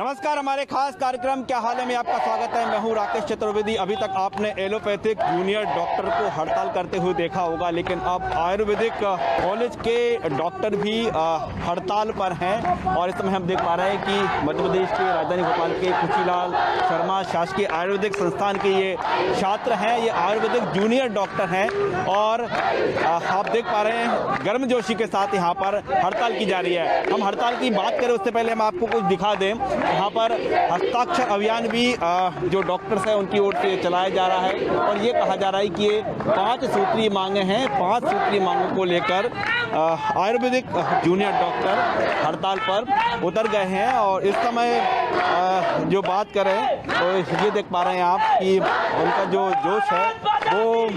नमस्कार, हमारे खास कार्यक्रम क्या हाल है में आपका स्वागत है। मैं हूं राकेश चतुर्वेदी। अभी तक आपने एलोपैथिक जूनियर डॉक्टर को हड़ताल करते हुए देखा होगा, लेकिन अब आयुर्वेदिक कॉलेज के डॉक्टर भी हड़ताल पर हैं। और इस समय हम देख पा रहे हैं कि मध्य प्रदेश के राजधानी भोपाल के खुशीलाल शर्मा शासकीय आयुर्वेदिक संस्थान के ये छात्र हैं, ये आयुर्वेदिक जूनियर डॉक्टर हैं। और आप देख पा रहे हैं गर्मजोशी के साथ यहाँ पर हड़ताल की जा रही है। हम हड़ताल की बात करें उससे पहले हम आपको कुछ दिखा दें। यहाँ पर हस्ताक्षर अभियान भी जो डॉक्टर्स हैं उनकी ओर से चलाया जा रहा है और ये कहा जा रहा है कि ये 5 सूत्रीय मांगे हैं। 5 सूत्रीय मांगों को लेकर आयुर्वेदिक जूनियर डॉक्टर हड़ताल पर उतर गए हैं। और इस समय जो बात करें तो ये देख पा रहे हैं आप कि उनका जो जोश है वो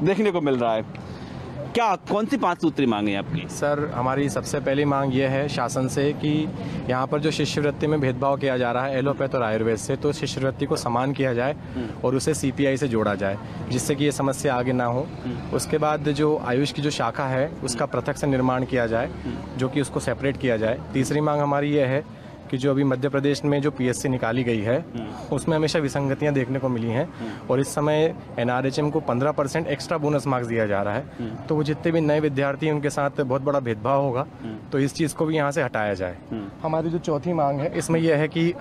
देखने को मिल रहा है। क्या कौन सी 5 सूत्री मांगे आपकी? सर, हमारी सबसे पहली मांग ये है शासन से कि यहाँ पर जो शिष्यवृत्ति में भेदभाव किया जा रहा है एलोपैथ और आयुर्वेद से, तो शिष्यवृत्ति को समान किया जाए और उसे सीपीआई से जोड़ा जाए, जिससे कि ये समस्या आगे ना हो। उसके बाद जो आयुष की जो शाखा है उसका पृथक से निर्माण किया जाए, जो कि उसको सेपरेट किया जाए। तीसरी मांग हमारी ये है कि जो अभी मध्य प्रदेश में जो पीएससी निकाली गई है उसमें हमेशा विसंगतियां देखने को मिली हैं और इस समय एनआरएचएम को 15% एक्स्ट्रा बोनस मार्क्स दिया जा रहा है, तो वो जितने भी नए विद्यार्थी हैं उनके साथ बहुत बड़ा भेदभाव होगा, तो इस चीज़ को भी यहाँ से हटाया जाए। हमारी जो चौथी मांग है इसमें यह है कि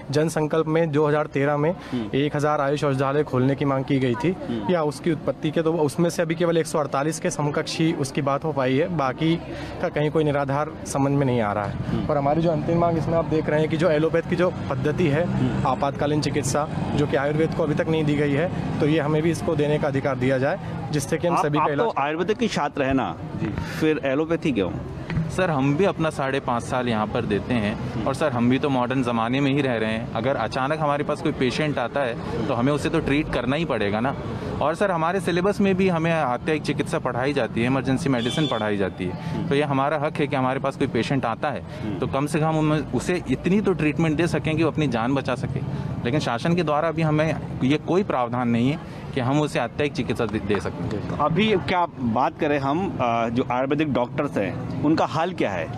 जन संकल्प में 2013 में 1000 आयुष औषधालय खोलने की मांग की गई थी या उसकी उत्पत्ति के, तो उसमें से अभी केवल 148 के समकक्ष ही उसकी बात हो पाई है, बाकी का कहीं कोई निराधार समझ में नहीं आ रहा है। और हमारी जो अंतिम मांग इसमें आप देख रहे हैं कि जो एलोपैथ की जो पद्धति है आपातकालीन चिकित्सा, जो कि आयुर्वेद को अभी तक नहीं दी गई है, तो ये हमें भी इसको देने का अधिकार दिया जाए, जिससे कि हम सभी का इलाज। तो आयुर्वेदिक की छात्र है ना, फिर एलोपैथी क्यों? सर, हम भी अपना 5.5 साल यहाँ पर देते हैं और सर हम भी तो मॉडर्न ज़माने में ही रह रहे हैं। अगर अचानक हमारे पास कोई पेशेंट आता है तो हमें उसे तो ट्रीट करना ही पड़ेगा ना। और सर हमारे सिलेबस में भी हमें आत्यायिक चिकित्सा पढ़ाई जाती है, इमरजेंसी मेडिसिन पढ़ाई जाती है, तो ये हमारा हक है कि हमारे पास कोई पेशेंट आता है तो कम से कम हम उसे इतनी तो ट्रीटमेंट दे सकें कि वो अपनी जान बचा सके। लेकिन शासन के द्वारा अभी हमें ये कोई प्रावधान नहीं है कि हम उसे आत्यायिक चिकित्सा दे सकते हैं। अभी क्या बात करें हम जो आयुर्वेदिक डॉक्टर्स हैं उनका हाल क्या है?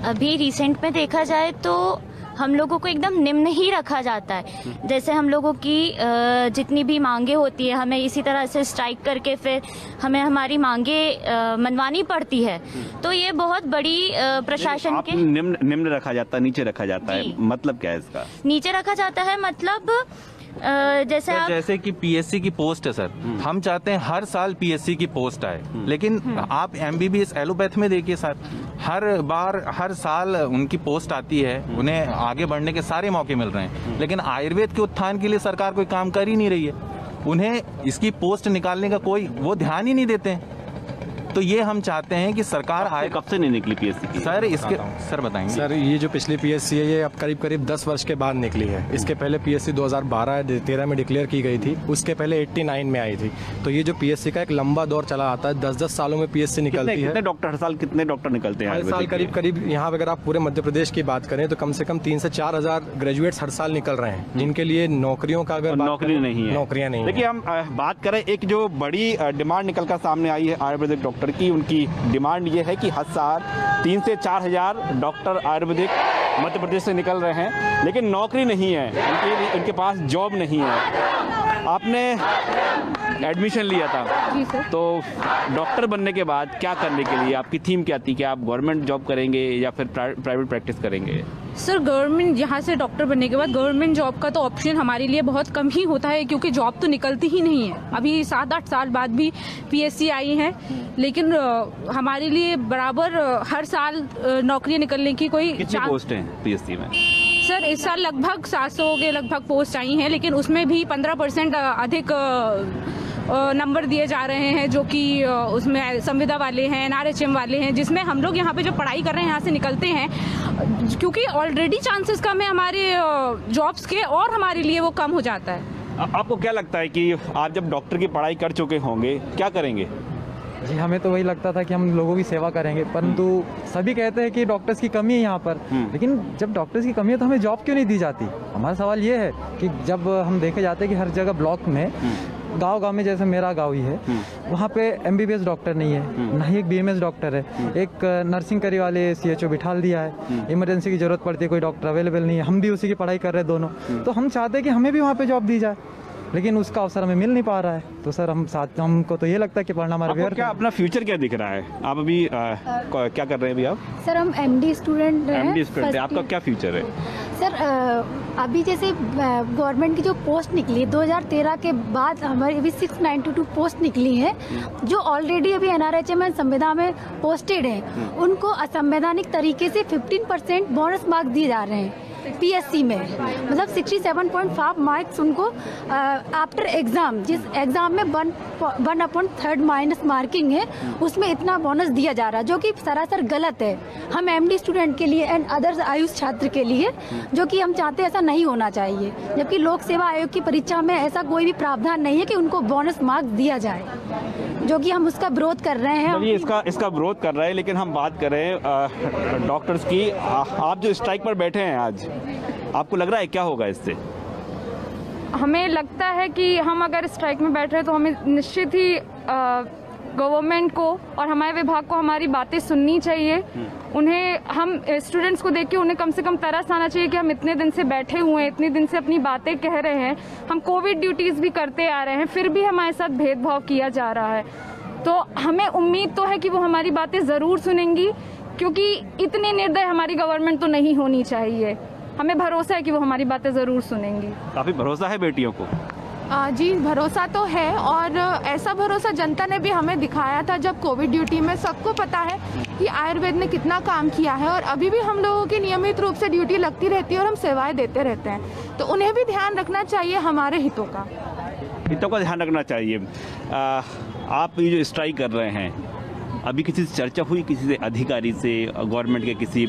अभी रिसेंट में देखा जाए तो हम लोगों को एकदम निम्न ही रखा जाता है। जैसे हम लोगों की जितनी भी मांगे होती है हमें इसी तरह से स्ट्राइक करके फिर हमें हमारी मांगे मनवानी पड़ती है, तो ये बहुत बड़ी प्रशासन के निम्न रखा जाता है, नीचे रखा जाता है, मतलब क्या है इसका? नीचे रखा जाता है मतलब जैसे कि पीएससी की पोस्ट है सर, हम चाहते हैं हर साल पीएससी की पोस्ट आए, लेकिन आप एमबीबीएस एलोपैथ में देखिए सर, हर साल उनकी पोस्ट आती है, उन्हें आगे बढ़ने के सारे मौके मिल रहे हैं, लेकिन आयुर्वेद के उत्थान के लिए सरकार कोई काम कर ही नहीं रही है। उन्हें इसकी पोस्ट निकालने का कोई वो ध्यान ही नहीं देते हैं। तो ये हम चाहते हैं कि सरकार कब से नहीं निकली पीएससी की? सर इसके सर बताएंगे। सर, ये जो पिछली पीएससी है ये अब करीब 10 वर्ष के बाद निकली है। इसके पहले पीएससी 2012-13 में डिक्लेयर की गई थी, उसके पहले 89 में आई थी। तो ये जो पीएससी का एक लंबा दौर चला आता है, 10-10 सालों में पीएससी निकलती है। कितने डॉक्टर हर साल कितने डॉक्टर निकलते हैं? हर साल करीब यहाँ अगर आप पूरे मध्य प्रदेश की बात करें तो कम से कम 3 से 4 हजार ग्रेजुएट्स हर साल निकल रहे हैं, जिनके लिए नौकरियों का अगर नौकरियां नहीं है। देखिए, हम बात करें एक जो बड़ी डिमांड निकल कर सामने आई है आयुर्वेदिक डॉक्टर की, उनकी डिमांड ये है कि हर साल 3 से 4 हजार डॉक्टर आयुर्वेदिक मध्य प्रदेश से निकल रहे हैं, लेकिन नौकरी नहीं है, उनके पास जॉब नहीं है। आपने एडमिशन लिया था, तो डॉक्टर बनने के बाद क्या करने के लिए आपकी थीम क्या थी? क्या आप गवर्नमेंट जॉब करेंगे या फिर प्राइवेट प्रैक्टिस करेंगे? सर, गवर्नमेंट यहाँ से डॉक्टर बनने के बाद गवर्नमेंट जॉब का तो ऑप्शन हमारे लिए बहुत कम ही होता है, क्योंकि जॉब तो निकलती ही नहीं है। अभी 7-8 साल बाद भी पीएससी आई हैं, लेकिन हमारे लिए बराबर हर साल नौकरी निकलने की कोई कितनी पोस्ट है पीएससी में? सर, इस साल लगभग 700 के लगभग पोस्ट आई हैं, लेकिन उसमें भी 15% अधिक नंबर दिए जा रहे हैं, जो कि उसमें संविदा वाले हैं, एनआरएचएम वाले हैं, जिसमें हम लोग यहाँ पे जो पढ़ाई कर रहे हैं यहाँ से निकलते हैं, क्योंकि ऑलरेडी चांसेस कम है हमारे जॉब्स के, और हमारे लिए वो कम हो जाता है। आपको क्या लगता है कि आप जब डॉक्टर की पढ़ाई कर चुके होंगे क्या करेंगे? जी, हमें तो वही लगता था कि हम लोगों की सेवा करेंगे, परंतु सभी कहते हैं कि डॉक्टर्स की कमी है यहाँ पर, लेकिन जब डॉक्टर्स की कमी है तो हमें जॉब क्यों नहीं दी जाती? हमारा सवाल ये है कि जब हम देखे जाते हैं कि हर जगह ब्लॉक में गांव में जैसे मेरा गांव ही है, वहाँ पे MBBS डॉक्टर नहीं है, ना ही एक BMS डॉक्टर है, एक नर्सिंग करी वाले CHO बिठा दिया है। इमरजेंसी की जरूरत पड़ती है, कोई डॉक्टर अवेलेबल नहीं है, हम भी उसी की पढ़ाई कर रहे हैं दोनों, तो हम चाहते हैं कि हमें भी वहाँ पे जॉब दी जाए, लेकिन उसका अवसर हमें मिल नहीं पा रहा है। तो सर हमको तो ये लगता है कि पढ़ना हमारा व्यर्थ है। क्या अपना फ्यूचर क्या दिख रहा है? आप अभी क्या कर रहे हैं अभी आप? सर हम MD स्टूडेंट हैं। MD स्टूडेंट है, आपका क्या फ्यूचर है? सर अभी जैसे गवर्नमेंट की जो पोस्ट निकली 2013 के बाद, हमारी अभी 692 पोस्ट निकली है, जो ऑलरेडी अभी NRHM एंड संविदा में पोस्टेड हैं, उनको असंवैधानिक तरीके से 15% बोनस मार्क्स दिए जा रहे हैं PSC में, मतलब 67.5 मार्क्स उनको आफ्टर एग्जाम, जिस एग्जाम में 1/3 माइनस मार्किंग है, उसमें इतना बोनस दिया जा रहा है, जो कि सरासर गलत है हम MD स्टूडेंट के लिए एंड अदर्स आयुष छात्र के लिए, जो कि हम चाहते हैं ऐसा नहीं होना चाहिए। जबकि लोक सेवा आयोग की परीक्षा में ऐसा कोई भी प्रावधान नहीं है कि उनको बोनस मार्क्स दिया जाए, जो कि हम उसका विरोध कर रहे हैं। ये इसका विरोध कर रहे हैं, लेकिन हम बात करें डॉक्टर्स की। आप जो स्ट्राइक पर बैठे हैं आज, आपको लग रहा है क्या होगा इससे? हमें लगता है कि हम अगर स्ट्राइक में बैठ रहे हैं तो हमें निश्चित ही गवर्नमेंट को और हमारे विभाग को हमारी बातें सुननी चाहिए। उन्हें, हम स्टूडेंट्स को देख के उन्हें कम से कम तरस आना चाहिए कि हम इतने दिन से बैठे हुए हैं, इतने दिन से अपनी बातें कह रहे हैं, हम कोविड ड्यूटीज़ भी करते आ रहे हैं, फिर भी हमारे साथ भेदभाव किया जा रहा है। तो हमें उम्मीद तो है कि वो हमारी बातें ज़रूर सुनेंगी, क्योंकि इतनी निर्दय हमारी गवर्नमेंट तो नहीं होनी चाहिए। हमें भरोसा है कि वो हमारी बातें ज़रूर सुनेंगी। काफ़ी भरोसा है बेटियों को? जी भरोसा तो है, और ऐसा भरोसा जनता ने भी हमें दिखाया था जब कोविड ड्यूटी में। सबको पता है कि आयुर्वेद ने कितना काम किया है, और अभी भी हम लोगों की नियमित रूप से ड्यूटी लगती रहती है और हम सेवाएं देते रहते हैं, तो उन्हें भी ध्यान रखना चाहिए हमारे हितों का ध्यान रखना चाहिए। आप ये जो स्ट्राइक कर रहे हैं, अभी किसी से चर्चा हुई, किसी से अधिकारी से, गवर्नमेंट के किसी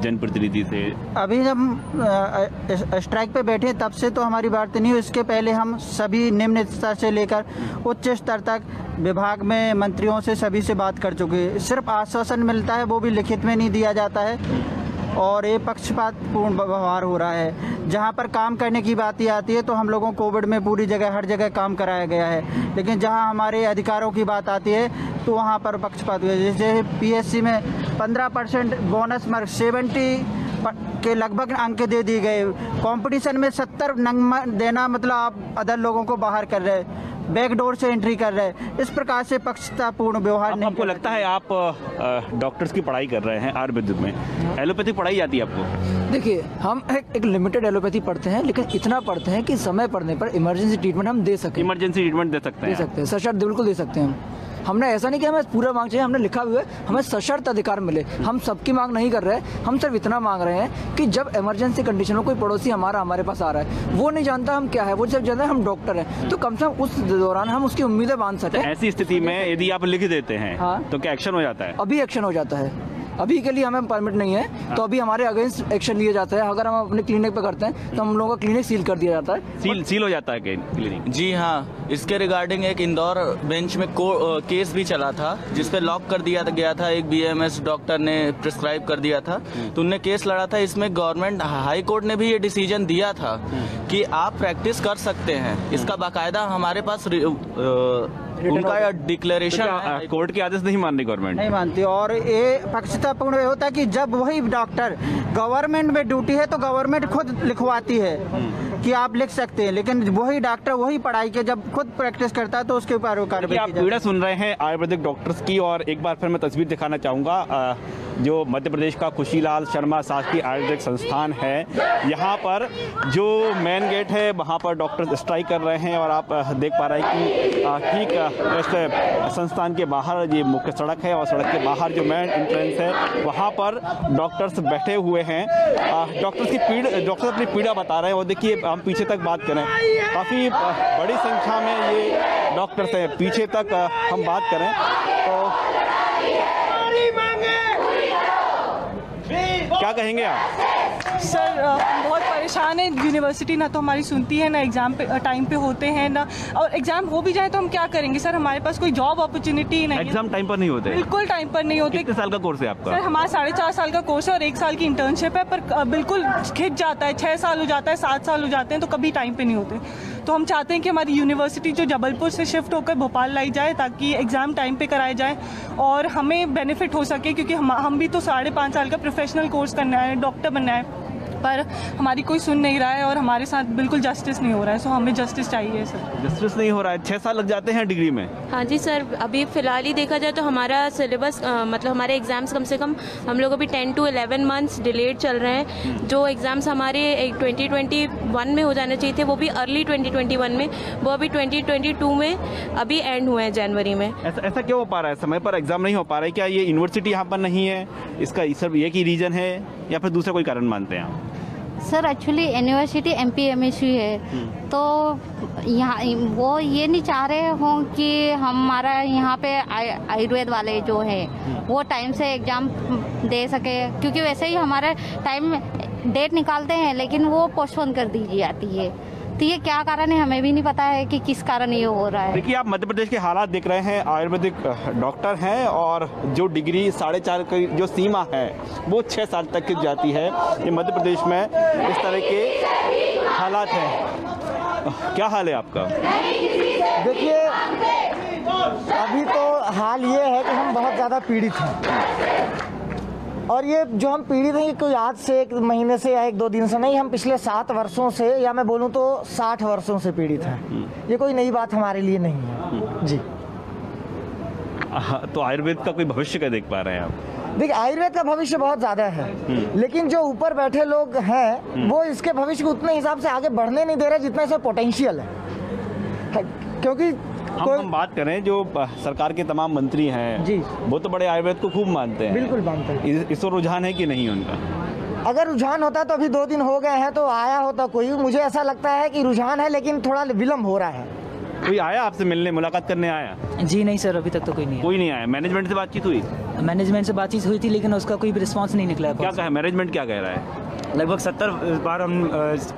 जनप्रतिनिधि से? अभी जब स्ट्राइक पे बैठे तब से तो हमारी बात नहीं हुई। इसके पहले हम सभी निम्न स्तर से लेकर उच्च स्तर तक विभाग में मंत्रियों से सभी से बात कर चुके हैं। सिर्फ आश्वासन मिलता है, वो भी लिखित में नहीं दिया जाता है, और ये पक्षपातपूर्ण व्यवहार हो रहा है। जहाँ पर काम करने की बात आती है तो हम लोगों को कोविड में पूरी जगह हर जगह काम कराया गया है, लेकिन जहाँ हमारे अधिकारों की बात आती है तो वहाँ पर पक्षपात हुआ। जैसे PSC में 15% बोनस मार्क्स 70 के लगभग अंक दे दिए गए। कंपटीशन में 70 नंबर देना मतलब आप अदर लोगों को बाहर कर रहे हैं, बैकडोर से एंट्री कर रहे हैं। इस प्रकार से पक्षतापूर्ण व्यवहार नहीं। आपको लगता है आप डॉक्टर्स की पढ़ाई कर रहे हैं आयुर्वेद में, एलोपैथी पढ़ाई आती है आपको? देखिए, हम एक लिमिटेड एलोपैथी पढ़ते हैं, लेकिन इतना पढ़ते हैं कि समय पड़ने पर इमरजेंसी ट्रीटमेंट हम दे सकें। इमरजेंसी ट्रीटमेंट दे सकते हैं? सशर्त बिल्कुल दे सकते हैं। हमने ऐसा नहीं कि हमें पूरा मांग चाहिए, हमने लिखा हुआ है हमें सशर्त अधिकार मिले। हम सबकी मांग नहीं कर रहे हैं, हम सिर्फ इतना मांग रहे हैं कि जब इमरजेंसी कंडीशन में कोई पड़ोसी हमारे पास आ रहा है, वो नहीं जानता हम क्या है, वो सिर्फ जानता है हम डॉक्टर हैं, तो कम से कम उस दौरान हम उसकी उम्मीदें बांध सकें। ऐसी स्थिति में यदि आप लिख देते हैं तो क्या एक्शन हो जाता है? अभी एक्शन हो जाता है। अभी के लिए हमें परमिट नहीं है, तो अभी हमारे अगेंस्ट एक्शन लिया जाता है। अगर हम अपने क्लिनिक पे करते हैं तो हम लोगों का क्लिनिक सील कर दिया जाता है। सील हो जाता है क्लिनिक? जी हाँ, इसके रिगार्डिंग एक इंदौर बेंच में केस भी चला था, जिस पे लॉक कर दिया गया था। एक BMS डॉक्टर ने प्रिस्क्राइब कर दिया था, तो उनने केस लड़ा था। इसमें गवर्नमेंट हाई कोर्ट ने भी ये डिसीजन दिया था कि आप प्रैक्टिस कर सकते हैं। इसका बाकायदा हमारे पास उनका डिक्लेरेशन है। कोर्ट के आदेश नहीं मानती गवर्नमेंट? नहीं मानती, और ये पक्षतापूर्ण होता है कि जब वही डॉक्टर गवर्नमेंट में ड्यूटी है तो गवर्नमेंट खुद लिखवाती है कि आप लिख सकते हैं, लेकिन वही डॉक्टर वही पढ़ाई के जब खुद प्रैक्टिस करता है तो उसके ऊपर कार्रवाई। आप पीड़ा सुन रहे हैं आयुर्वेदिक डॉक्टर्स की, और एक बार फिर मैं तस्वीर दिखाना चाहूँगा। जो मध्य प्रदेश का खुशीलाल शर्मा शासकीय आयुर्वेदिक संस्थान है, यहाँ पर जो मेन गेट है वहाँ पर डॉक्टर स्ट्राइक कर रहे हैं, और आप देख पा रहे हैं कि ठीक इस संस्थान के बाहर ये मुख्य सड़क है, और सड़क के बाहर जो मेन एंट्रेंस है वहाँ पर डॉक्टर्स बैठे हुए हैं। डॉक्टर्स अपनी पीड़ा बता रहे हैं, और देखिए हम पीछे तक बात करें, काफ़ी बड़ी संख्या में ये डॉक्टर्स हैं। पीछे तक हम बात करें तो क्या कहेंगे आप? सर बहुत परेशान है। यूनिवर्सिटी ना तो हमारी सुनती है, ना एग्जाम पे टाइम पे होते हैं, ना और एग्जाम हो भी जाए तो हम क्या करेंगे सर? हमारे पास कोई जॉब अपॉर्चुनिटी नहीं है। एग्जाम टाइम पर नहीं होते? बिल्कुल टाइम पर नहीं होते। कितने साल का कोर्स है आपका? सर हमारा 4.5 साल का कोर्स है और 1 साल की इंटर्नशिप है, पर बिल्कुल खिंच जाता है। 6 साल हो जाता है, 7 साल हो जाते हैं, तो कभी टाइम पे नहीं होते। तो हम चाहते हैं कि हमारी यूनिवर्सिटी जो जबलपुर से शिफ्ट होकर भोपाल लाई जाए ताकि एग्ज़ाम टाइम पे कराए जाए और हमें बेनिफिट हो सके, क्योंकि हम भी तो 5.5 साल का प्रोफेशनल कोर्स करना है, डॉक्टर बनना है, पर हमारी कोई सुन नहीं रहा है और हमारे साथ बिल्कुल जस्टिस नहीं हो रहा है। सो हमें जस्टिस चाहिए सर। जस्टिस नहीं हो रहा है, 6 साल लग जाते हैं डिग्री में। हाँ जी सर, अभी फ़िलहाल ही देखा जाए तो हमारा सिलेबस मतलब हमारे एग्ज़ाम्स कम से कम हम लोग अभी 10 to 11 मंथ्स डिलेड चल रहे हैं। जो एग्ज़ाम्स हमारे 2021 में हो जाने चाहिए थे वो भी अर्ली 2021 में, वो अभी 2022 में अभी एंड हुए हैं जनवरी में। ऐसा क्यों हो पा रहा है? समय पर एग्जाम नहीं हो पा रहा है? क्या ये यूनिवर्सिटी यहाँ पर नहीं है, इसका सिर्फ एक ही रीज़न है या फिर दूसरा कोई कारण मानते हैं आप? सर एक्चुअली यूनिवर्सिटी MPMSU है, तो यहाँ वो ये नहीं चाह रहे हों कि हमारा यहाँ पे आयुर्वेद वाले जो है वो टाइम से एग्ज़ाम दे सके, क्योंकि वैसे ही हमारे टाइम डेट निकालते हैं लेकिन वो पोस्टपोन कर दी जाती है। तो ये क्या कारण है हमें भी नहीं पता है कि किस कारण ये हो रहा है। देखिए, आप मध्य प्रदेश के हालात देख रहे हैं, आयुर्वेदिक डॉक्टर हैं और जो डिग्री 4.5 की जो सीमा है वो 6 साल तक की जाती है। ये मध्य प्रदेश में इस तरह के हालात हैं। क्या हाल है आपका? देखिए, अभी तो हाल ये है कि हम बहुत ज़्यादा पीड़ित हैं, और ये जो हम पीड़ित हैं ये कोई आज से 1 महीने से या 1-2 दिन से नहीं, हम पिछले 7 वर्षों से, या मैं बोलूँ तो 60 वर्षों से पीड़ित हैं। ये कोई नई बात हमारे लिए नहीं है जी। तो आयुर्वेद का कोई भविष्य क्या देख पा रहे हैं आप? देखिए, आयुर्वेद का भविष्य बहुत ज़्यादा है, लेकिन जो ऊपर बैठे लोग हैं वो इसके भविष्य को उतने हिसाब से आगे बढ़ने नहीं दे रहे जितना इसमें पोटेंशियल है। क्योंकि हम बात करें जो सरकार के तमाम मंत्री हैं जी, वो तो बड़े आयुर्वेद को खूब मानते हैं। बिल्कुल मानते हैं। इस रुझान है कि नहीं उनका? अगर रुझान होता तो अभी 2 दिन हो गए हैं तो आया होता कोई। मुझे ऐसा लगता है कि रुझान है लेकिन थोड़ा विलम्ब हो रहा है। कोई आया आपसे मिलने, मुलाकात करने आया? जी नहीं सर, अभी तक तो कोई नहीं। कोई नहीं आया। मैनेजमेंट से बातचीत हुई? मैनेजमेंट से बातचीत हुई थी लेकिन उसका कोई रिस्पांस नहीं निकला। क्या कहा मैनेजमेंट, क्या कह रहा है? लगभग 70 बार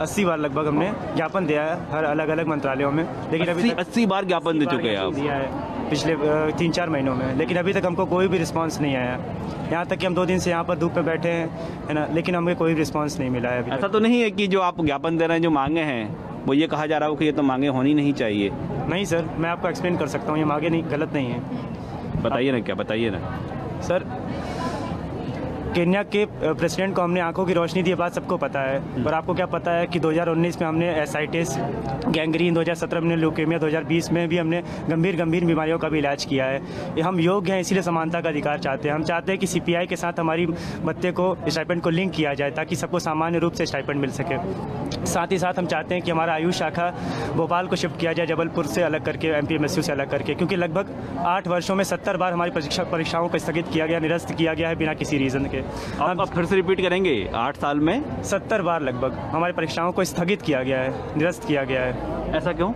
80 बार लगभग हमने ज्ञापन दिया है हर अलग अलग मंत्रालयों में, लेकिन अभी 80 बार ज्ञापन दे चुके हैं आप? दिया है पिछले 3-4 महीनों में, लेकिन अभी तक हमको कोई भी रिस्पांस नहीं आया। यहाँ तक कि हम 2 दिन से यहाँ पर धूप पे बैठे हैं, है ना, लेकिन हमें कोई रिस्पांस नहीं मिला है। ऐसा तो नहीं है कि जो आप ज्ञापन दे रहे हैं, जो मांगे हैं, वो ये कहा जा रहा हो कि ये तो मांगे होनी नहीं चाहिए? नहीं सर, मैं आपको एक्सप्लेन कर सकता हूँ, ये मांगे नहीं, गलत नहीं है। बताइए ना, क्या बताइए ना सर। केन्या के प्रेसिडेंट को हमने आंखों की रोशनी दी, बात सबको पता है, पर आपको क्या पता है कि 2019 में हमने एसाइटिस, गैंग्रीन, 2017 में ल्यूकेमिया, 2020 में भी हमने गंभीर बीमारियों का भी इलाज किया है। ये हम योग्य हैं, इसीलिए समानता का अधिकार चाहते हैं। हम चाहते हैं कि CPI के साथ हमारी भत्ते को, स्टाइपेंड को लिंक किया जाए ताकि सबको सामान्य रूप से स्टाइपेंड मिल सके। साथ ही साथ हम चाहते हैं कि हमारा आयुष शाखा भोपाल को शिफ्ट किया जाए, जबलपुर से अलग करके, MPMSU से अलग करके, क्योंकि लगभग 8 वर्षों में 70 बार हमारी परीक्षाओं को स्थगित किया गया, निरस्त किया गया है बिना किसी रीज़न के। आप फिर से रिपीट करेंगे? 8 साल में 70 बार लगभग हमारी परीक्षाओं को स्थगित किया गया है, निरस्त किया गया है। ऐसा क्यों?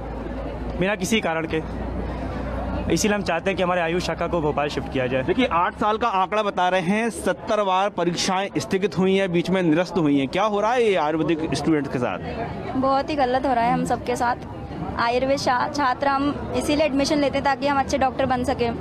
बिना किसी कारण के। इसीलिए हम चाहते हैं कि हमारे आयुष शाखा को भोपाल शिफ्ट किया जाए। देखिए, 8 साल का आंकड़ा बता रहे हैं, 70 बार परीक्षाएं स्थगित हुई हैं, बीच में निरस्त हुई हैं। क्या हो रहा है ये आयुर्वेदिक स्टूडेंट्स के साथ? बहुत ही गलत हो रहा है हम सबके साथ। आयुर्वेद छात्र हम इसीलिए एडमिशन लेते हैं ताकि हम अच्छे डॉक्टर बन सकें,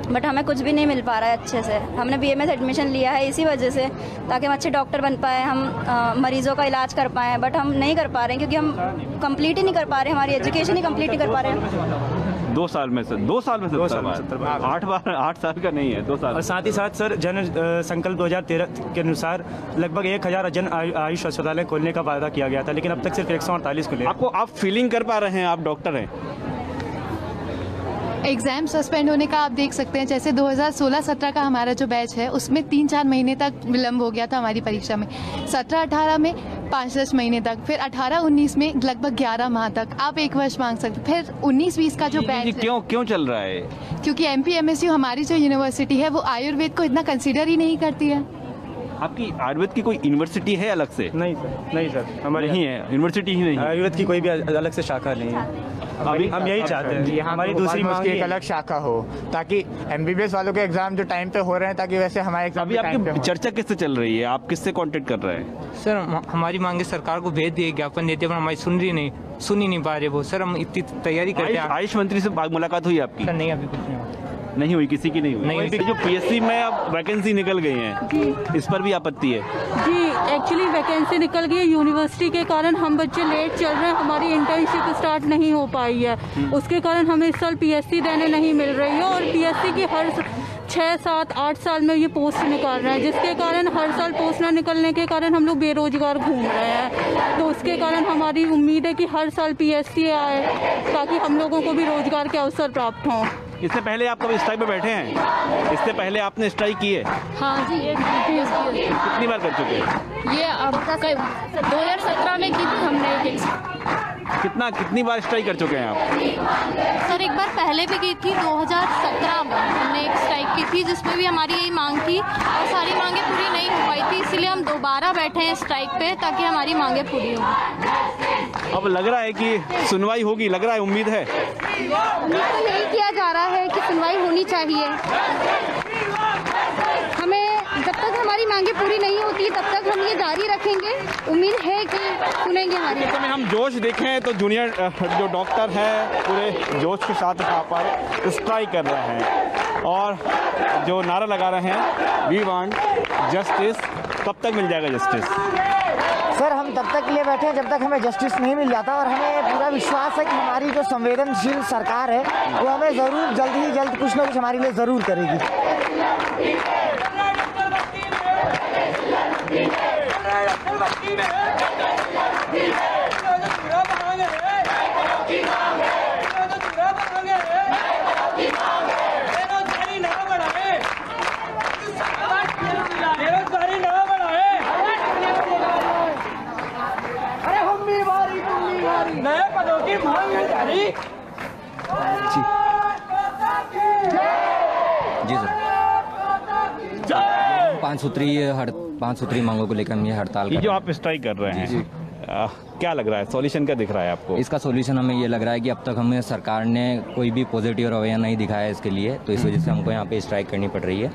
बट हमें कुछ भी नहीं मिल पा रहा है अच्छे से। हमने BMS एडमिशन लिया है इसी वजह से, ताकि हम अच्छे डॉक्टर बन पाए, हम मरीजों का इलाज कर पाएँ, बट हम नहीं कर पा रहे हैं क्योंकि हम कंप्लीट ही नहीं कर पा रहे, हमारी एजुकेशन ही कंप्लीट नहीं कर पा रहे हैं। 2 साल में से 70 बार। 8 बार, 8 साल का नहीं है, 2 साल। और साथ ही साथ सर, जन संकल्प 2013 के अनुसार लगभग 1000 जन आयुष अस्पताल खोलने का वादा किया गया था, लेकिन अब तक सिर्फ 148 खुले। आप फीलिंग कर पा रहे हैं? आप डॉक्टर हैं। एग्ज़ाम सस्पेंड होने का आप देख सकते हैं, जैसे 2016-17 का हमारा जो बैच है उसमें 3-4 महीने तक विलम्ब हो गया था हमारी परीक्षा में, 17-18 में 5-10 महीने तक, फिर 18-19 में लगभग 11 माह तक। आप 1 वर्ष मांग सकते, फिर 19-20 का जो बैच क्यों चल रहा है? क्योंकि MPMSU हमारी जो यूनिवर्सिटी है वो आयुर्वेद को इतना कंसिडर ही नहीं करती है। आपकी आयुर्वेद की कोई यूनिवर्सिटी है अलग से? नहीं सर, हमारी नहीं है, यूनिवर्सिटी ही नहीं है। आयुर्वेद की कोई भी अलग से शाखा नहीं है। अभी हम यही चाहते हैं हमारी दूसरी मांग एक अलग शाखा हो, ताकि MBBS वालों के एग्जाम जो टाइम पे हो रहे हैं, ताकि वैसे हमारे एग्जाम अभी आपकी चर्चा किससे चल रही है? आप किससे कांटेक्ट कर रहे हैं? सर, हमारी मांगे सरकार को भेज दिए, ज्ञापन देते, पर हमारी सुन ही नहीं पा रहे वो। सर, हम इतनी तैयारी करते हैं। आयुष मंत्री से मुलाकात हुई आपकी? सर नहीं, अभी कुछ नहीं। नहीं हुई, किसी की नहीं हुई। जो पीएससी में अब वैकेंसी निकल गई है, इस पर भी आपत्ति है? जी, एक्चुअली वैकेंसी निकल गई है यूनिवर्सिटी के कारण, हम बच्चे लेट चल रहे हैं, हमारी इंटर्नशिप स्टार्ट नहीं हो पाई है, उसके कारण हमें इस साल पीएससी देने नहीं मिल रही है। और पीएससी की हर 6, 7, 8 साल में ये पोस्ट निकाल रहे हैं, जिसके कारण हर साल पोस्ट न निकलने के कारण हम लोग बेरोजगार घूम रहे हैं। तो उसके कारण हमारी उम्मीद है कि हर साल पीएससी आए ताकि हम लोगों को भी रोजगार के अवसर प्राप्त हों। इससे पहले आप कभी स्ट्राइक पे बैठे हैं? इससे पहले आपने स्ट्राइक की है? हाँ जी, कितनी बार कर चुके हैं? ये अब 2017 में की थी हमने। कितनी बार स्ट्राइक कर चुके हैं आप? सर, एक बार पहले भी की थी, 2017 में हमने एक स्ट्राइक की थी जिसमें भी हमारी यही मांग थी और सारी मांगे पूरी नहीं हो पाई थी, इसलिए हम दोबारा बैठे हैं स्ट्राइक पे ताकि हमारी मांगे पूरी हो। अब लग रहा है कि सुनवाई होगी, लग रहा है, उम्मीद है? तो यही किया जा रहा है कि सुनवाई होनी चाहिए। हमें जब तक हमारी मांगे पूरी नहीं होती तब तक हम ये जारी रखेंगे, उम्मीद है कि सुनेंगे हमारी। इस समय हम जोश देखें तो जूनियर जो डॉक्टर हैं पूरे जोश के साथ यहाँ पर स्ट्राइक कर रहे हैं और जो नारा लगा रहे हैं, वी वांट जस्टिस। कब तक मिल जाएगा जस्टिस? सर, हम तब तक लिए बैठे हैं जब तक हमें जस्टिस नहीं मिल जाता, और हमें पूरा विश्वास है कि हमारी जो संवेदनशील सरकार है वो हमें ज़रूर जल्द ही जल्द कुछ ना कुछ हमारे लिए ज़रूर करेगी। नए पदों की मांग जारी। जी सर, 5 सूत्री मांगों को लेकर हम ये हड़ताल ये जो आप स्ट्राइक कर रहे हैं, क्या लग रहा है, सॉल्यूशन क्या दिख रहा है आपको? इसका सॉल्यूशन हमें ये लग रहा है कि अब तक हमें सरकार ने कोई भी पॉजिटिव रवैया नहीं दिखाया इसके लिए, तो इस वजह से हमको यहाँ पे स्ट्राइक करनी पड़ रही है।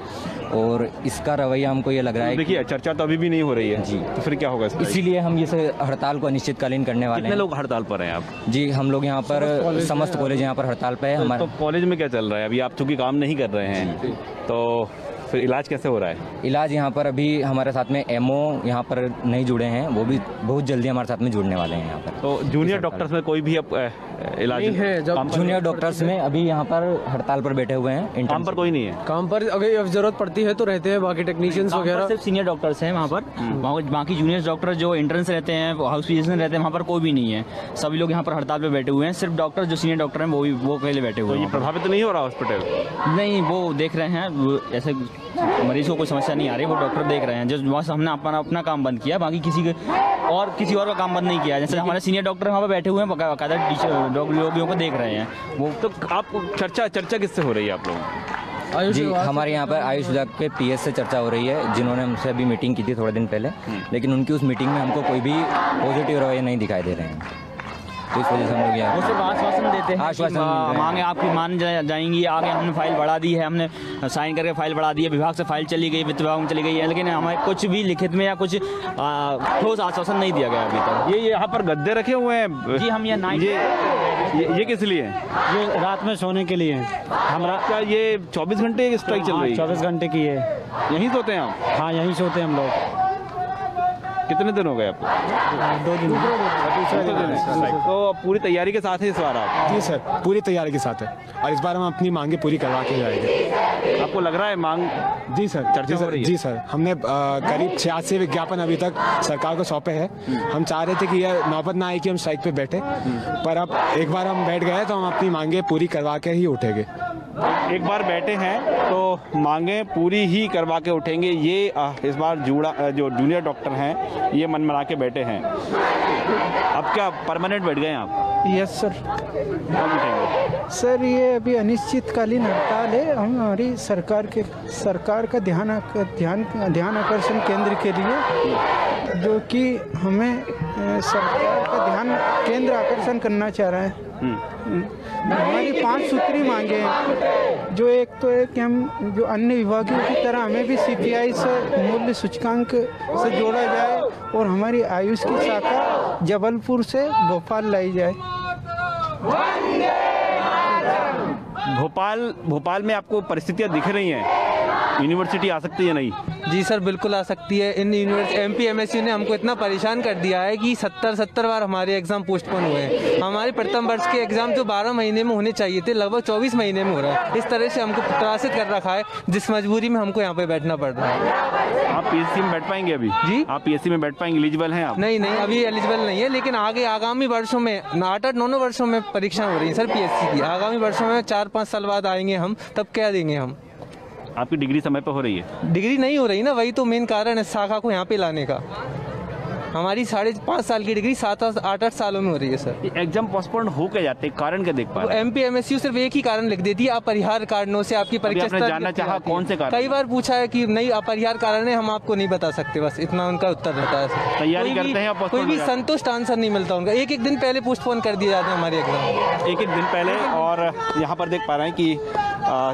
और इसका रवैया हमको ये लग रहा है, देखिए चर्चा तो अभी भी नहीं हो रही है जी, तो फिर क्या होगा? इसीलिए हम इस हड़ताल को अनिश्चितकालीन करने वाले हैं। कितने लोग हड़ताल पर हैं आप? जी, हम लोग यहाँ पर समस्त कॉलेज यहाँ पर हड़ताल पे है। हमारे तो कॉलेज में क्या चल रहा है अभी? आप चूँकि काम नहीं कर रहे हैं तो फिर इलाज कैसे हो रहा है? इलाज यहाँ पर अभी हमारे साथ में एमओ यहाँ पर नहीं जुड़े हैं, वो भी बहुत जल्दी हमारे साथ में जुड़ने वाले हैं यहाँ पर। तो जूनियर डॉक्टर्स में कोई भी अब इलाज नहीं है? जूनियर डॉक्टर्स में अभी यहाँ पर हड़ताल पर बैठे हुए हैं, काम पर कोई नहीं है। काम पर अगर जरूरत पड़ती है तो रहते हैं, बाकी टेक्नीशियंस वगैरह सिर्फ सीनियर डॉक्टर्स हैं वहाँ पर। बाकी जूनियर डॉक्टर जो इंटर्न्स रहते हैं, हाउस फिजिशियन रहते हैं, वहाँ पर कोई भी नहीं है। सभी लोग यहाँ पर हड़ताल पे बैठे हुए हैं। सिर्फ डॉक्टर जो सीनियर डॉक्टर हैं वो पहले बैठे हुए हैं। ये प्रभावित नहीं हो रहा हॉस्पिटल? नहीं, वो देख रहे हैं, ऐसे मरीज को कोई समस्या नहीं आ रही, वो डॉक्टर देख रहे हैं। जो बस हमने अपना काम बंद किया, बाकी किसी और का काम बंद नहीं किया। जैसे हमारे सीनियर डॉक्टर वहाँ पर बैठे हुए हैं, बाकायदा रोगियों को देख रहे हैं। वो तो आप चर्चा किससे हो रही है आप लोगों? जी, हमारे यहाँ पर आयुष विभाग पे पीएस से चर्चा हो रही है, जिन्होंने हमसे अभी मीटिंग की थी थोड़े दिन पहले, लेकिन उनकी उस मीटिंग में हमको कोई भी पॉजिटिव रवैया नहीं दिखाई दे रहे हैं। तो इस वजह से हम लोग यहाँ वो सिर्फ आश्वासन देते हैं, आश्वासन मांगे आपकी मान जाएंगी। आगे हमने फाइल बढ़ा दी है, हमने साइन करके फाइल बढ़ा दी है, विभाग से फाइल चली गई, वित्त विभाग में चली गई है, लेकिन हमें कुछ भी लिखित में या कुछ ठोस आश्वासन नहीं दिया गया अभी तक। ये यहाँ पर गद्दे रखे हुए हैं जी, हम ये किस लिए? ये रात में सोने के लिए। हमारा क्या ये 24 घंटे स्ट्राइक चल रही है? 24 घंटे की है। यहीं सोते हैं आप? हाँ, यहीं सोते हैं हम लोग। कितने दिन हो गए आपको? 2 दिन। तो पूरी तैयारी के साथ है इस बार आप? जी सर, पूरी तैयारी के साथ है, और इस बार हम अपनी मांगे पूरी करवा के जाएंगे। आपको लग रहा है मांग? जी सर, जी सर, हमने करीब 86 विज्ञापन अभी तक सरकार को सौंपे हैं। हम चाह रहे थे कि यह नौबत ना आए कि हम स्ट्राइक पे बैठे, पर अब एक बार हम बैठ गए तो हम अपनी मांगे पूरी करवा के ही उठेंगे। एक बार बैठे हैं तो मांगे पूरी ही करवा के उठेंगे, ये इस बार जो जूनियर डॉक्टर हैं ये मन बना के बैठे हैं। अब क्या परमानेंट बैठ गए आप? Yes sir. कब उठेंगे? सर, ये अभी अनिश्चितकालीन हड़ताल है हमारी सरकार का ध्यान आकर्षण केंद्र के लिए, जो कि हमें सरकार का ध्यान केंद्र आकर्षण करना चाह रहा है। हमारी 5 सूत्री मांगे हैं, जो एक तो है कि हम जो अन्य विभागों की तरह हमें भी CPI से मूल्य सूचकांक से जोड़ा जाए और हमारी आयुष की शाखा जबलपुर से भोपाल लाई जाए। भोपाल में आपको परिस्थितियाँ दिख रही हैं, यूनिवर्सिटी आ सकती है नहीं? जी सर, बिल्कुल आ सकती है। इन MPMSU ने हमको इतना परेशान कर दिया है कि 70 बार हमारे एग्ज़ाम पोस्टपोन हुए हैं। हमारे प्रथम वर्ष के एग्ज़ाम जो 12 महीने में होने चाहिए थे, लगभग 24 महीने में हो रहा है। इस तरह से हमको त्रासित कर रखा है, जिस मजबूरी में हमको यहाँ पे बैठना पड़ रहा है। आप PSC में बैठ पाएंगे अभी? जी, आप PSC में बैठ पाएंगे? एलिजिबल हैं आप? नहीं, अभी एलिजिबल नहीं है, लेकिन आगामी वर्षों में 8-9 वर्षों में परीक्षा हो रही है सर PSC की। आगामी वर्षों में 4-5 साल बाद आएंगे हम, तब क्या देंगे हम? आपकी डिग्री समय पर हो रही है? डिग्री नहीं हो रही ना, वही तो मेन कारण है शाखा को यहाँ पे लाने का। हमारी 5.5 साल की डिग्री 7-8 सालों में हो रही है सर। एग्जाम पोस्टपोन हो के जाते हैं, कारण क्या देख पा रहे हैं? MPMSU सिर्फ एक ही कारण लिख देती है, अपरिहार्य कारणों से आपकी परीक्षा जानना चाहा कौन से कारण? कई बार पूछा है कि नहीं अपरिहार्य कारण है, हम आपको नहीं बता सकते, बस इतना उनका उत्तर रहता है। तैयारी करते हैं, कोई भी संतुष्ट आंसर नहीं मिलता उनका। एक दिन पहले पोस्टपोन कर दिए जाते हैं हमारे एग्जाम, एक दिन पहले। और यहाँ पर देख पा रहे हैं कि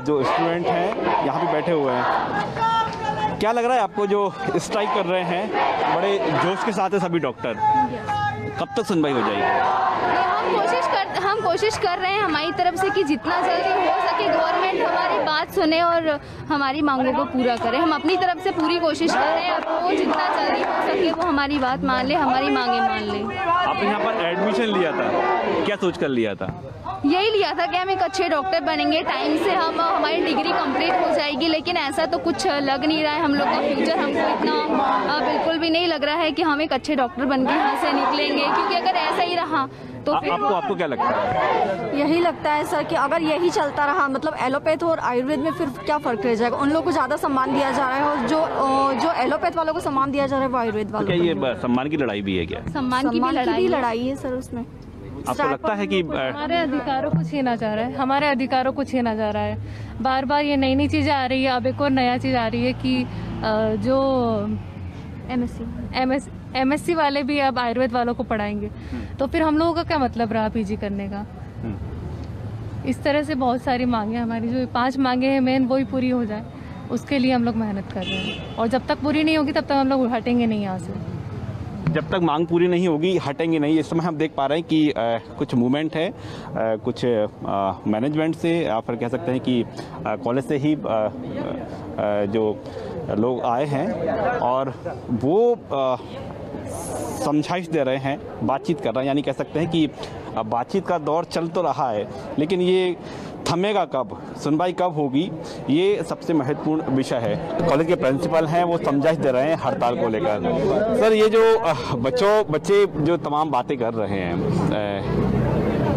जो स्टूडेंट हैं यहाँ पे बैठे हुए हैं। क्या लग रहा है आपको, जो स्ट्राइक कर रहे हैं बड़े जोश के साथ है सभी डॉक्टर, कब तक सुनवाई हो जाएगी? हम कोशिश कर रहे हैं हमारी तरफ से कि जितना जल्दी हो सके गवर्नमेंट हमारी बात सुने और हमारी मांगों को पूरा करे। हम अपनी तरफ से पूरी कोशिश कर रहे हैं, अब वो जितना जल्दी हो सके वो हमारी बात मान ले, हमारी मांगे मान ले। आप यहाँ पर एडमिशन लिया था, क्या सोच कर लिया था? यही लिया था कि हम एक अच्छे डॉक्टर बनेंगे, टाइम से हमारी डिग्री कंप्लीट हो जाएगी, लेकिन ऐसा तो कुछ लग नहीं रहा है। हम लोग का फ्यूचर हमको इतना बिल्कुल भी नहीं लग रहा है कि हम एक अच्छे डॉक्टर बन के यहाँ से निकलेंगे, क्योंकि अगर ऐसा ही रहा तो फिर आपको क्या लगता है? यही लगता है सर कि अगर यही चलता रहा, मतलब एलोपैथ और आयुर्वेद में फिर क्या फर्क रह जाएगा? उन लोगों को ज़्यादा सम्मान दिया जा रहा है और जो एलोपैथ वालों को सम्मान दिया जा रहा है वो आयुर्वेद वालों को। ये सम्मान की लड़ाई भी है क्या? सम्मान की भी लड़ाई है सर उसमें। आपको लगता है कि हमारे अधिकारों को छीना जा रहा है, हमारे अधिकारों को छीना जा रहा है बार बार। ये नई चीज़ें आ रही है, अब एक और नया चीज़ आ रही है कि जो MSc वाले भी अब आयुर्वेद वालों को पढ़ाएंगे, तो फिर हम लोगों का क्या मतलब रहा PG करने का? इस तरह से बहुत सारी मांगे हमारी, जो 5 मांगे हैं मेन, वही पूरी हो जाए, उसके लिए हम लोग मेहनत कर रहे हैं। और जब तक पूरी नहीं होगी तब तक हम लोग हटेंगे नहीं यहाँ से। जब तक मांग पूरी नहीं होगी हटेंगे नहीं। इस समय हम देख पा रहे हैं कि कुछ मूवमेंट है, कुछ मैनेजमेंट से, या फिर कह सकते हैं कि कॉलेज से ही जो लोग आए हैं और वो समझाइश दे रहे हैं, बातचीत कर रहे हैं। यानी कह सकते हैं कि बातचीत का दौर चल तो रहा है, लेकिन ये थमेगा कब, सुनवाई कब होगी, ये सबसे महत्वपूर्ण विषय है। कॉलेज के प्रिंसिपल हैं, वो समझाइश दे रहे हैं हड़ताल को लेकर। सर, ये जो बच्चे जो तमाम बातें कर रहे हैं,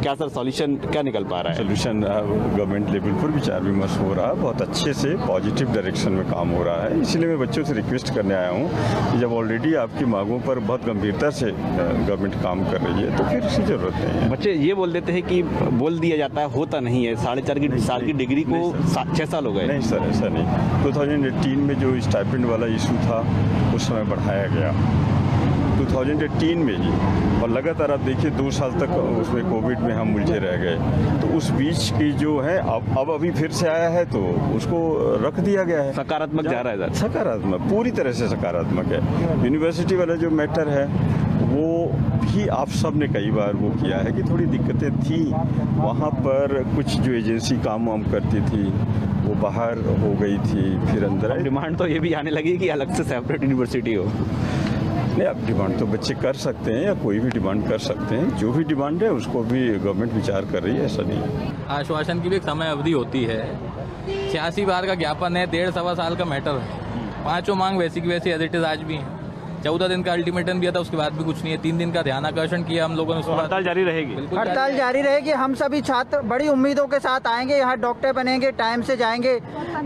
क्या सर सॉल्यूशन क्या निकल पा रहा है? सॉल्यूशन गवर्नमेंट लेवल पर विचार विमर्श हो रहा है, बहुत अच्छे से पॉजिटिव डायरेक्शन में काम हो रहा है। इसलिए मैं बच्चों से रिक्वेस्ट करने आया हूँ कि जब ऑलरेडी आपकी मांगों पर बहुत गंभीरता से गवर्नमेंट काम कर रही है तो फिर इसकी जरूरत नहीं है। बच्चे ये बोल देते हैं कि बोल दिया जाता है, होता नहीं है। 4.5 साल की डिग्री को 6 साल हो गए। नहीं सर, ऐसा नहीं। 2018 में जो स्टाइपेंड वाला इशू था उस समय बढ़ाया गया 2018 में जी, और लगातार आप देखिए 2 साल तक उसमें कोविड में हम उलझे रह गए। तो उस बीच की जो है अब अभी फिर से आया है तो उसको रख दिया गया है। सकारात्मक जा रहा है सर? सकारात्मक, पूरी तरह से सकारात्मक है। यूनिवर्सिटी वाला जो मैटर है वो भी आप सब ने कई बार वो किया है कि थोड़ी दिक्कतें थी वहाँ पर, कुछ जो एजेंसी काम वाम करती थी वो बाहर हो गई थी, फिर अंदर डिमांड तो ये भी आने लगी कि अलग से सेपरेट यूनिवर्सिटी हो। नहीं, अब डिमांड तो बच्चे कर सकते हैं या कोई भी डिमांड कर सकते हैं, जो भी डिमांड है उसको भी गवर्नमेंट विचार कर रही है, ऐसा नहीं है। आश्वासन की भी एक समय अवधि होती है। 86 बार का ज्ञापन है, 1.5-1.25 साल का मैटर है। 5 मांग वैसी की वैसी एज इट इज आज भी है। 14 दिन का अल्टीमेटम दिया था, उसके बाद भी कुछ नहीं है। 3 दिन का ध्यान आकर्षण किया हम लोगों ने। हड़ताल जारी रहेगी? हड़ताल जारी रहेगी। हम सभी छात्र बड़ी उम्मीदों के साथ आएंगे, यहाँ डॉक्टर बनेंगे, टाइम से जाएंगे।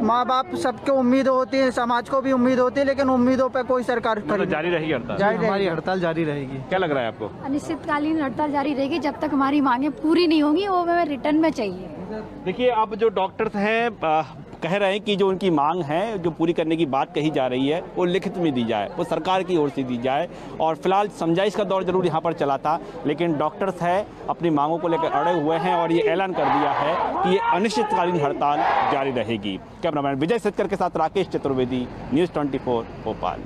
माँ बाप सबको उम्मीद होती है, समाज को भी उम्मीद होती है, लेकिन उम्मीदों पर कोई सरकार तो जारी रहेगी हड़ताल? हमारी हड़ताल जारी रहेगी। क्या लग रहा है आपको? अनिश्चितकालीन हड़ताल जारी रहेगी जब तक हमारी मांगे पूरी नहीं होंगी, वो हमें रिटर्न में चाहिए। देखिए, अब जो डॉक्टर्स हैं कह रहे हैं कि जो उनकी मांग है, जो पूरी करने की बात कही जा रही है, वो लिखित में दी जाए, वो सरकार की ओर से दी जाए। और फिलहाल समझाइश का दौर जरूर यहाँ पर चला था, लेकिन डॉक्टर्स है अपनी मांगों को लेकर अड़े हुए हैं और ये ऐलान कर दिया है कि ये अनिश्चितकालीन हड़ताल जारी रहेगी। कैमरामैन विजय सतकर के साथ राकेश चतुर्वेदी, न्यूज़ 24 भोपाल।